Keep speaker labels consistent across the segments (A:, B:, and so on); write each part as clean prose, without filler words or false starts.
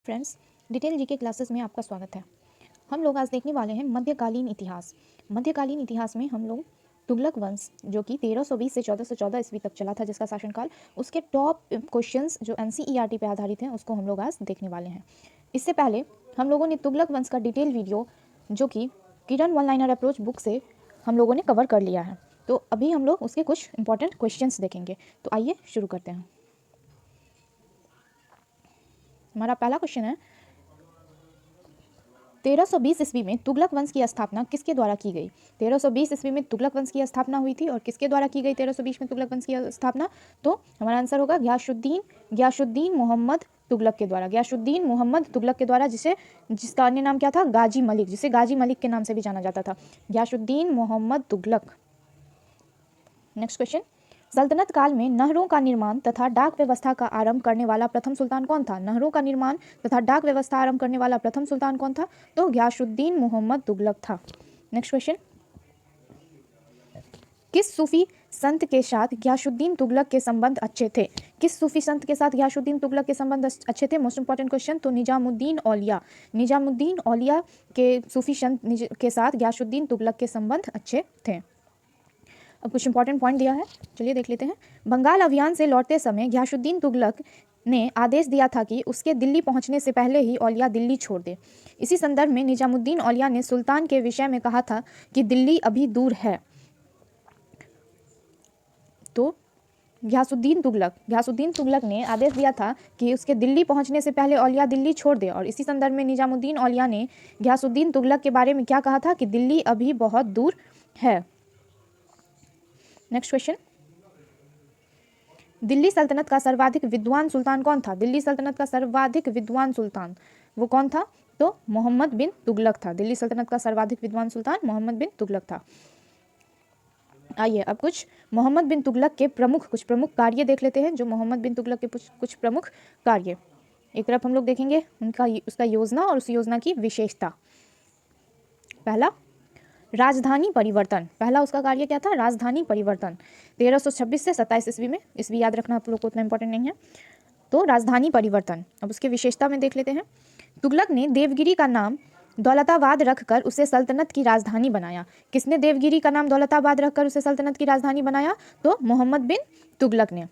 A: Friends, detail GK classes में आपका स्वागत है। हम लोग आज देखने वाले हैं मध्यकालीन इतिहास। मध्यकालीन इतिहास में हम लोग तुगलक वंश जो कि 1320 से 1414 ईस्वी तक चला था, जिसका शासनकाल, उसके टॉप क्वेश्चंस जो एनसीईआरटी पे आधारित हैं उसको हम लोग आज देखने वाले हैं। इससे पहले हम लोगों ने तुगलक वंश का डिटेल वीडियो जो कि किरण वन लाइनर अप्रोच बुक से हम लोगों ने कवर कर लिया है, तो अभी हम लोग उसके कुछ इंपॉर्टेंट क्वेश्चंस देखेंगे। तो आइए शुरू करते हैं। हमारा पहला क्वेश्चन है, 1320 ईस्वी में तुगलक वंश की स्थापना किसके द्वारा की गई? 1320 ईस्वी में तुगलक वंश की स्थापना हुई थी और किसके द्वारा की गई 1320 में तुगलक वंश की स्थापना? तो हमारा आंसर होगा गयासुद्दीन मोहम्मद तुगलक के द्वारा। गयासुद्दीन मोहम्मद तुगलक के द्वारा, जिसका अन्य नाम क्या था? गाजी मलिक, जिसे गाजी मलिक के नाम से भी जाना जाता था। गयासुद्दीन मोहम्मद तुगलक। नेक्स्ट क्वेश्चन, सल्तनत काल में नहरों का निर्माण तथा डाक व्यवस्था का आरंभ करने वाला प्रथम सुल्तान कौन था? नहरों का निर्माण तथा डाक व्यवस्था आरंभ करने वाला प्रथम सुल्तान कौन था? तो गयासुद्दीन मोहम्मद तुगलक था। नेक्स्ट क्वेश्चन, किस सूफी संत के साथ गयासुद्दीन तुगलक के संबंध अच्छे थे? किस सूफी संत के साथ गयासुद्दीन तुगलक के संबंध अच्छे थे? Most important question. तो निजामुद्दीन औलिया। निजामुद्दीन औलिया के सूफी संत के साथ गयासुद्दीन तुगलक के संबंध अच्छे थे। अब कुछ इंपॉर्टेंट पॉइंट दिया है, चलिए देख लेते हैं। बंगाल अभियान से लौटते समय गयासुद्दीन तुगलक ने आदेश दिया था कि उसके दिल्ली पहुंचने से पहले ही औलिया दिल्ली छोड़ दे। इसी संदर्भ में निजामुद्दीन औलिया ने सुल्तान के विषय में कहा था कि दिल्ली अभी दूर है। तो गयासुद्दीन तुगलक ने आदेश दिया था कि उसके दिल्ली पहुंचने से पहले औलिया दिल्ली छोड़ दे, और इसी संदर्भ में निजामुद्दीन औलिया ने गयासुद्दीन तुगलक के बारे में क्या कहा था? कि दिल्ली अभी बहुत दूर है। नेक्स्ट क्वेश्चन, दिल्ली सल्तनत का सर्वाधिक विद्वान सुल्तान कौन था? दिल्ली सल्तनत का सर्वाधिक विद्वान सुल्तान वो कौन था? तो मोहम्मद बिन तुगलक था। दिल्ली सल्तनत का सर्वाधिक विद्वान सुल्तान मोहम्मद बिन तुगलक था। आइए अब कुछ मोहम्मद बिन तुगलक के कुछ प्रमुख कार्य देख लेते हैं। जो मोहम्मद बिन तुगलक के कुछ प्रमुख कार्य, एक तरफ हम लोग देखेंगे उसका योजना और उस योजना की विशेषता। पहला, राजधानी परिवर्तन। पहला उसका कार्य क्या था? राजधानी परिवर्तन। 1326 से 27 ईस्वी में। ईस्वी याद रखना आप लोग को उतना इंपॉर्टेंट नहीं है। तो राजधानी परिवर्तन। अब उसके विशेषता में देख लेते हैं। तुगलक ने देवगिरी का नाम दौलताबाद रखकर उसे सल्तनत की राजधानी बनाया। किसने देवगिरी का नाम दौलताबाद रखकर उसे सल्तनत की राजधानी बनाया? तो मोहम्मद बिन तुगलक ने।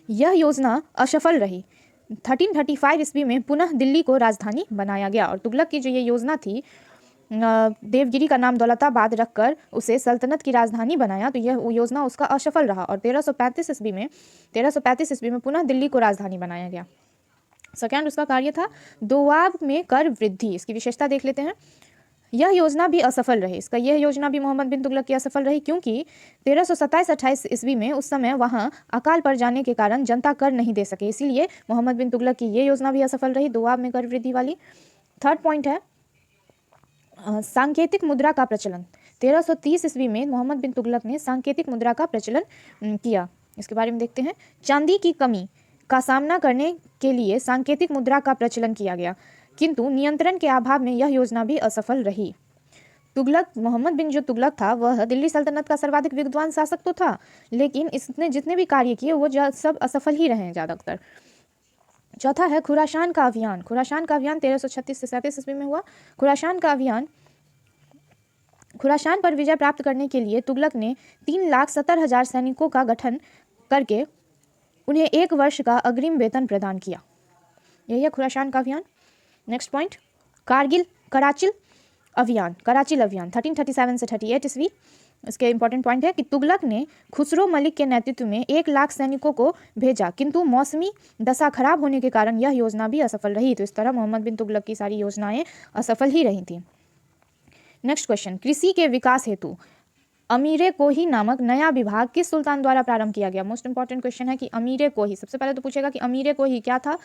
A: यह योजना असफल रही। 1335 ईस्वी में पुनः दिल्ली को राजधानी बनाया गया, और तुगलक की जो ये योजना थी, देवगिरी का नाम दौलताबाद रखकर उसे सल्तनत की राजधानी बनाया, तो यह योजना उसका असफल रहा, और 1335 ईस्वी में पुनः दिल्ली को राजधानी बनाया गया। सेकेंड उसका कार्य था दोआब में कर वृद्धि। इसकी विशेषता देख लेते हैं। यह योजना भी असफल रही। यह योजना भी मोहम्मद बिन तुगलक की असफल रही, क्योंकि 1327-28 ईस्वी में उस समय वहां अकाल पड़ जाने के कारण जनता कर नहीं दे सके, इसीलिए मोहम्मद बिन तुगलक की यह योजना भी असफल रही, दोआब में कर वृद्धि वाली। थर्ड पॉइंट है सांकेतिक मुद्रा का प्रचलन। 1330 ईस्वी में मोहम्मद बिन तुगलक ने सांकेतिक मुद्रा का प्रचलन किया। इसके बारे में देखते हैं। चांदी की कमी का सामना करने के लिए सांकेतिक मुद्रा का प्रचलन किया गया, किंतु नियंत्रण के अभाव में यह योजना भी असफल रही। मोहम्मद बिन जो तुगलक था, वह दिल्ली सल्तनत का सर्वाधिक विद्वान शासक तो था, लेकिन इसने जितने भी कार्य किए वो सब असफल ही रहे ज्यादातर। चौथा है खुरासान का अभियान। खुरासान का अभियान 1336 से 37 ईस्वी में हुआ। खुरासान पर विजय प्राप्त करने के लिए तुगलक ने 3,70,000 सैनिकों का गठन करके उन्हें 1 वर्ष का अग्रिम वेतन प्रदान किया। यही है खुरासान का अभियान। नेक्स्ट पॉइंट, कराचिल अभियान 1337 से 38 ईस्वी। इसके इंपॉर्टेंट पॉइंट है कि तुगलक ने खुसरो मलिक के नेतृत्व में 1,00,000 सैनिकों को भेजा, किंतु मौसमी दशा खराब होने के कारण यह योजना भी असफल रही। तो इस तरह मोहम्मद बिन तुगलक की सारी योजनाएं असफल ही रही थी। नेक्स्ट क्वेश्चन, कृषि के विकास हेतु अमीरे कोही नामक नया विभाग किस सुल्तान द्वारा प्रारंभ किया गया? मोस्ट इंपॉर्टेंट क्वेश्चन है कि अमीरे कोही, सबसे पहले तो पूछेगा कि अमीरे कोही क्या था?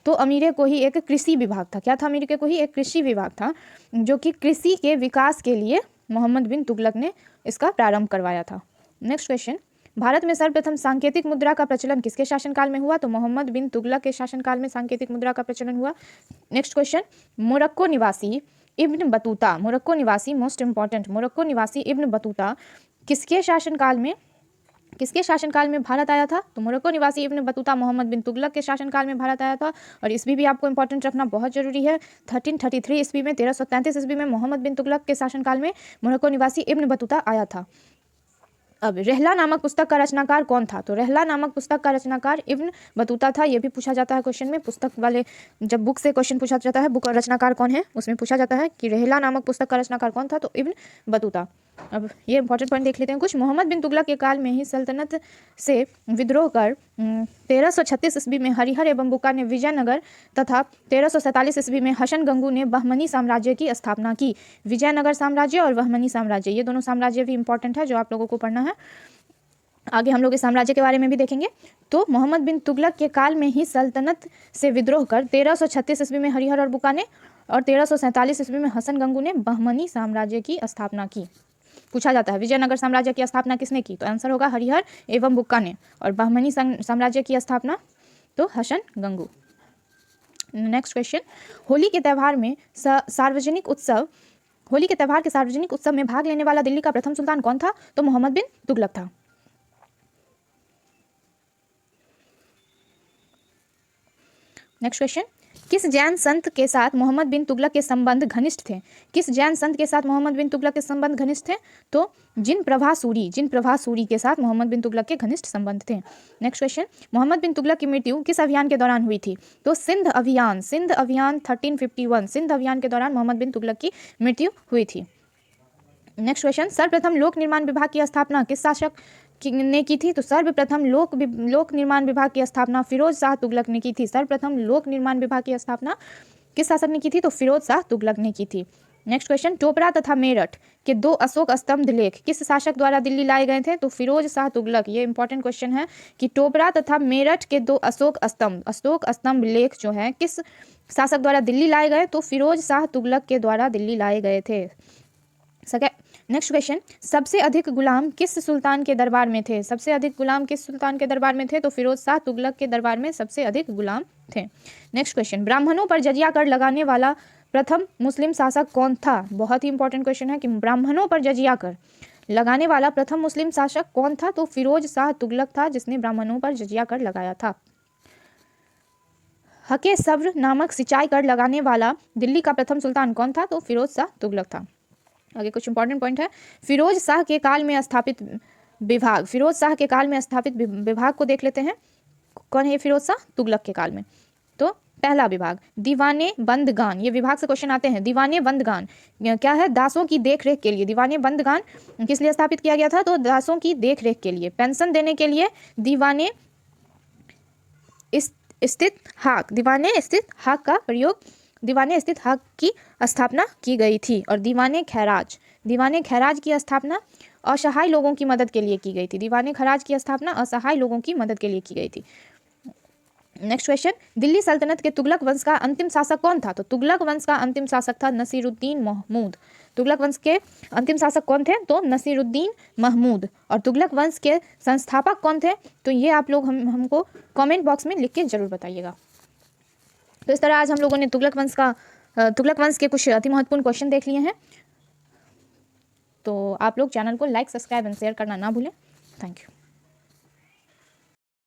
A: तो अमीरे कोही एक कृषि विभाग था। क्या था अमीरे कोही? एक कृषि विभाग था, जो कि कृषि के विकास के लिए मोहम्मद बिन तुगलक ने इसका प्रारंभ करवाया था। नेक्स्ट क्वेश्चन, भारत में सर्वप्रथम सांकेतिक मुद्रा का प्रचलन किसके शासनकाल में हुआ? तो मोहम्मद बिन तुगलक के शासनकाल में सांकेतिक मुद्रा का प्रचलन हुआ। नेक्स्ट क्वेश्चन, मोरक्को निवासी इब्न बतूता, मोरक्को निवासी मोस्ट इंपॉर्टेंट, मोरक्को निवासी इब्न बतूता किसके शासनकाल में किसके शासनकाल में भारत आया था? तो मोरक्को निवासी इब्न बतूता मोहम्मद बिन तुगलक के शासनकाल में भारत आया था। और ईस्वी भी आपको इंपॉर्टेंट रखना बहुत जरूरी है। 1333 ईस्वी में, 1333 ईस्वी में मोहम्मद बिन तुगलक के शासनकाल में मोरक्को निवासी इब्न बतूता आया था। अब रहला नामक पुस्तक का रचनाकार कौन था? तो रहला नामक पुस्तक का रचनाकार इब्न बतूता था। ये भी पूछा जाता है क्वेश्चन में, पुस्तक वाले जब बुक से क्वेश्चन पूछा जाता है, बुक का रचनाकार कौन है, उसमें पूछा जाता है कि रहला नामक पुस्तक का रचनाकार कौन था? तो इब्न बतूता। अब ये इंपॉर्टेंट पॉइंट देख लेते हैं कुछ। मोहम्मद बिन तुगलक के काल में ही सल्तनत से विद्रोह कर 1336 ईस्वी में हरिहर एवं बुक्का ने विजयनगर तथा 1347 ईस्वी में हसन गंगू ने बहमनी साम्राज्य की स्थापना की। विजयनगर साम्राज्य और बहमनी साम्राज्य, ये दोनों साम्राज्य भी इंपॉर्टेंट है जो आप लोगों को पढ़ना है। आगे हम लोग इस साम्राज्य के बारे में भी देखेंगे। तो मोहम्मद बिन तुगलक के काल में ही सल्तनत से विद्रोह कर 1336 ईस्वी में हरिहर और बुक्का ने और 1347 ईस्वी में हसन गंगू ने बहमनी साम्राज्य की स्थापना की। पूछा जाता है विजयनगर साम्राज्य की स्थापना किसने की? तो आंसर होगा हरिहर एवं बुक्का ने। और बहमनी साम्राज्य की स्थापना तो हसन गंगू। नेक्स्ट क्वेश्चन, होली के त्यौहार में सार्वजनिक उत्सव होली के त्यौहार के सार्वजनिक उत्सव में भाग लेने वाला दिल्ली का प्रथम सुल्तान कौन था? तो मोहम्मद बिन तुगलक था। नेक्स्ट क्वेश्चन, किस जैन संत के साथ मोहम्मद बिन तुगलक के संबंध घनिष्ठ थे? किस जैन संत के साथ मोहम्मद बिन तुगलक के संबंध घनिष्ठ थे? तो जिन प्रभा सूरी के साथ मोहम्मद बिन तुगलक के घनिष्ठ संबंध थे। नेक्स्ट क्वेश्चन, मोहम्मद बिन तुगलक की मृत्यु किस अभियान के दौरान हुई थी? तो सिंध अभियान 1351 सिंध अभियान के दौरान मोहम्मद बिन तुगलक की मृत्यु हुई थी। नेक्स्ट क्वेश्चन, सर्वप्रथम लोक निर्माण विभाग की स्थापना किस शासक ने की थी? तो सर्वप्रथम लोक निर्माण विभाग की स्थापना फिरोज शाह तुगलक ने की थी। सर्वप्रथम लोक निर्माण विभाग की स्थापना किस शासक ने की थी? तो फिरोज शाह तुगलक ने की थी। नेक्स्ट क्वेश्चन, टोपरा तथा मेरठ के 2 अशोक स्तंभ लेख किस शासक द्वारा दिल्ली लाए गए थे? तो फिरोज शाह तुगलक। ये इंपॉर्टेंट क्वेश्चन है कि टोपरा तथा मेरठ के 2 अशोक स्तंभ लेख जो है किस शासक द्वारा दिल्ली लाए गए? तो फिरोज शाह तुगलक के द्वारा दिल्ली लाए गए थे। नेक्स्ट क्वेश्चन, सबसे अधिक गुलाम किस सुल्तान के दरबार में थे? सबसे अधिक गुलाम किस सुल्तान के दरबार में थे? तो फिरोज शाह तुगलक के दरबार में सबसे अधिक गुलाम थे। नेक्स्ट क्वेश्चन, ब्राह्मणों पर जजिया कर लगाने वाला प्रथम मुस्लिम शासक कौन था? बहुत ही इंपॉर्टेंट क्वेश्चन है कि ब्राह्मणों पर जजिया कर लगाने वाला प्रथम मुस्लिम शासक कौन था? तो फिरोज शाह तुगलक था, जिसने ब्राह्मणों पर जजिया कर लगाया था। हके सब्र नामक सिंचाई कर लगाने वाला दिल्ली का प्रथम सुल्तान कौन था? तो फिरोज शाह तुगलक था। आगे कुछ इंपॉर्टेंट पॉइंट है, फिरोज शाह के काल में स्थापित विभाग को देख लेते हैं। कौन है फिरोज शाह तुगलक के काल में? तो पहला विभाग दीवाने बंदगान, ये विभाग से क्वेश्चन आते हैं। दीवाने बंदगान क्या है? दासों की देखरेख के लिए। दीवाने बंदगान किस लिए स्थापित किया गया था? तो दासों की देखरेख के लिए, पेंशन देने के लिए। दीवाने स्थित हाक का प्रयोग, दीवाने स्थित हाक की स्थापना की गई थी। और दीवाने खैराज की स्थापना असहाय लोगों की मदद के लिए की गई थी। दीवाने खैराज की स्थापना असहाय लोगों की मदद के लिए की गई थी। नेक्स्ट क्वेश्चन, दिल्ली सल्तनत के तुगलक वंश का अंतिम शासक कौन था? तो तुगलक वंश का अंतिम शासक था नसीरुद्दीन महमूद। तुगलक वंश के अंतिम शासक कौन थे? तो नसीरुद्दीन महमूद। और तुगलक वंश के संस्थापक कौन थे? तो ये आप लोग हमको कमेंट बॉक्स में लिख के जरूर बताइएगा। तो इस तरह आज हम लोगों ने तुगलक वंश के कुछ अति महत्वपूर्ण क्वेश्चन देख लिए हैं। तो आप लोग चैनल को लाइक, सब्सक्राइब एंड शेयर करना ना भूलें। Thank you.